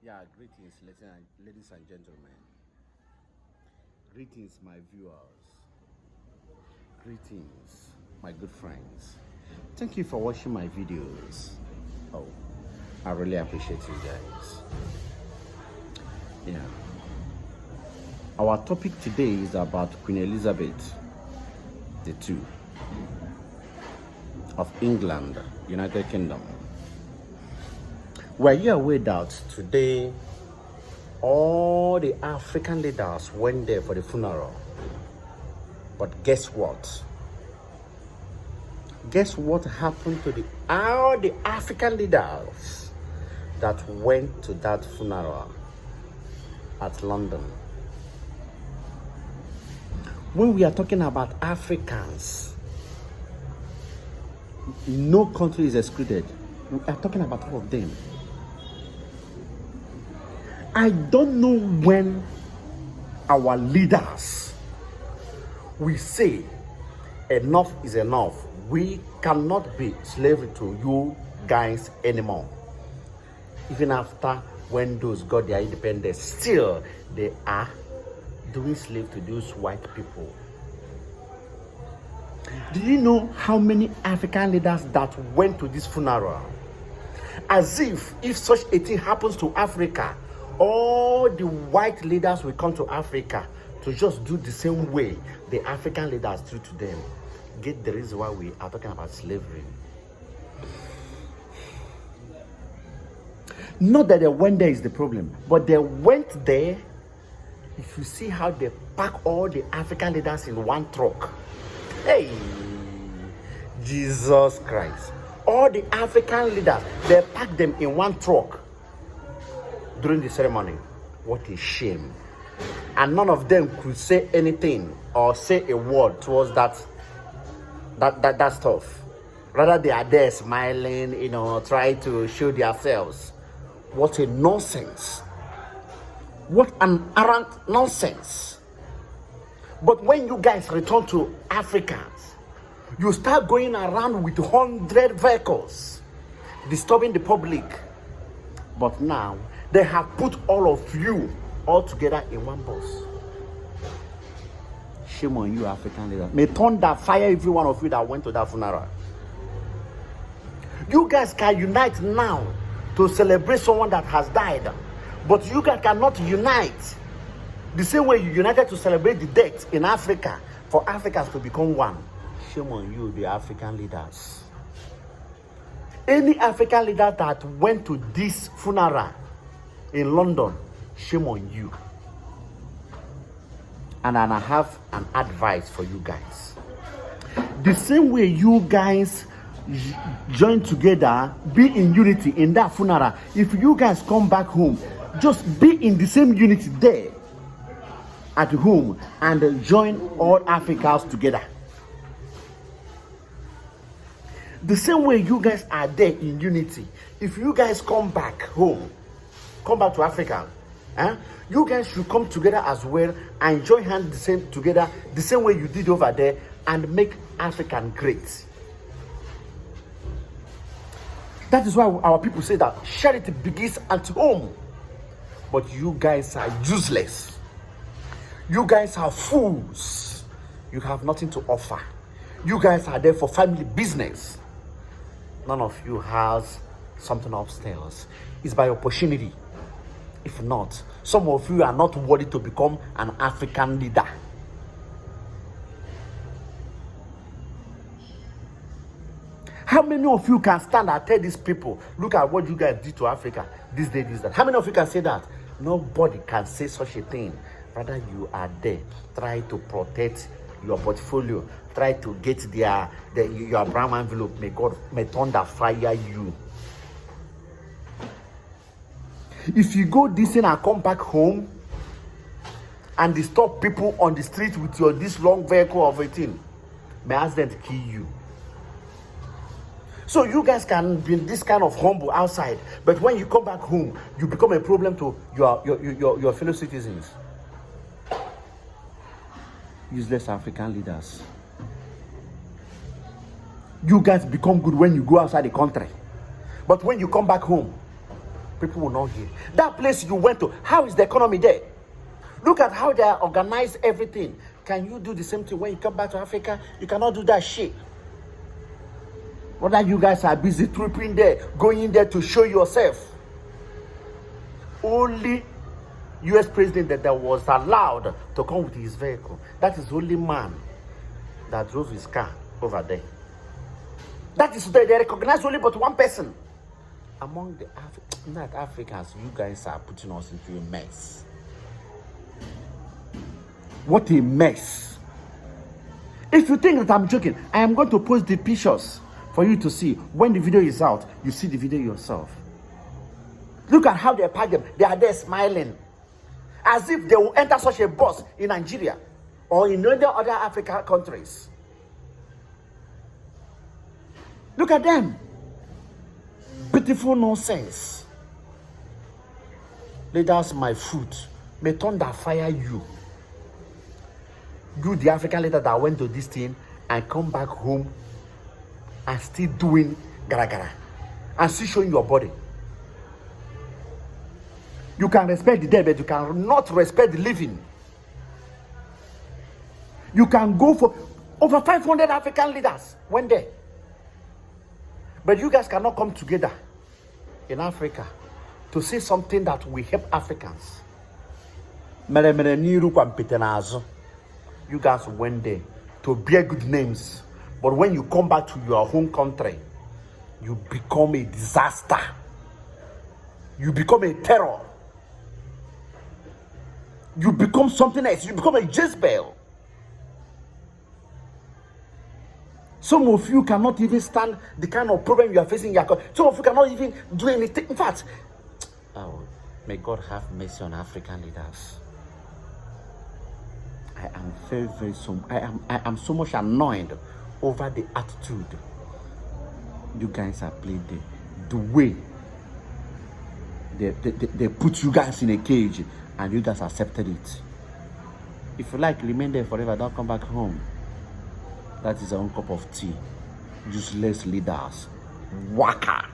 Yeah, greetings, ladies and gentlemen. Greetings, my viewers. Greetings, my good friends. Thank you for watching my videos. Oh, I really appreciate you guys. Yeah. Our topic today is about Queen Elizabeth II of England, United Kingdom. Were you aware that today all the African leaders went there for the funeral? But guess what? Guess what happened to all the African leaders that went to that funeral at London? When we are talking about Africans, no country is excluded. We are talking about all of them. I don't know when our leaders will say enough is enough. We cannot be slavery to you guys anymore. Even after when those got their independence, still they are doing slave to those white people. Do you know how many African leaders that went to this funeral? As if such a thing happens to Africa, all the white leaders will come to Africa to just do the same way the African leaders do to them. Get the reason why we are talking about slavery. Not that they went there is the problem, but they went there. If you see how they pack all the African leaders in one truck. Hey, Jesus Christ. All the African leaders, they packed them in one truck during the ceremony. What a shame. And none of them could say anything or say a word towards that stuff. Rather, they are there smiling, try to show themselves. What a nonsense. What an arrant nonsense. But when you guys return to Africans, you start going around with 100 vehicles, disturbing the public. But now, they have put all of you all together in one bus. Shame on you, African leaders. May thunder fire every one of you that went to that funeral. You guys can unite now to celebrate someone that has died. But you guys cannot unite the same way you united to celebrate the death in Africa for Africans to become one. Shame on you, the African leaders. Any African leader that went to this funeral in London, shame on you. And I have an advice for you guys. The same way you guys join together, be in unity in that funeral. If you guys come back home, just be in the same unity there at home and join all Africans together. The same way you guys are there in unity. If you guys come back home, come back to Africa, you guys should come together as well and join hands together the same way you did over there and make Africa great. That is why our people say that charity begins at home. But you guys are useless. You guys are fools. You have nothing to offer. You guys are there for family business. None of you has something upstairs. It's by opportunity. If not, some of you are not worthy to become an African leader. How many of you can stand and tell these people, look at what you guys did to Africa this day, this, that? How many of you can say that? Nobody can say such a thing. Rather, you are there. Try to protect your portfolio. Try to get your brown envelope. May thunder fire you. If you go this and come back home and disturb people on the street with this long vehicle of 18, may accident kill you. So you guys can be this kind of humble outside, but when you come back home, you become a problem to your fellow citizens. Useless African leaders. You guys become good when you go outside the country, but when you come back home, people will not hear. That place you went to, how is the economy there? Look at how they organize everything. Can you do the same thing when you come back to Africa? You cannot do that shit. Whether you guys are busy tripping there, going there to show yourself. Only US president that was allowed to come with his vehicle. That is the only man that drove his car over there. That is they recognize only but one person. Among the not Africans, you guys are putting us into a mess. What a mess. If you think that I'm joking, I am going to post the pictures for you to see. When the video is out, you see the video yourself. Look at how they pack them. They are there smiling. As if they will enter such a bus in Nigeria or in other African countries. Look at them. Beautiful nonsense. Leaders, my foot may thunder fire you. You, the African leader that went to this thing and come back home and still doing gara gara and still showing your body. You can respect the dead, but you cannot respect the living. You can go for over 500 African leaders went there. But you guys cannot come together in Africa to say something that will help Africans. You guys went there to bear good names. But when you come back to your home country, you become a disaster. You become a terror. You become something else. You become a Jezebel. Some of you cannot even stand the kind of problem you are facing in your country. Some of you cannot even do anything. In fact, oh, may God have mercy on African leaders. I am I am so much annoyed over the attitude you guys are playing the way they put you guys in a cage and you guys accepted it. If you like, remain there forever. Don't come back home. That is your own cup of tea. Useless leaders. Waka.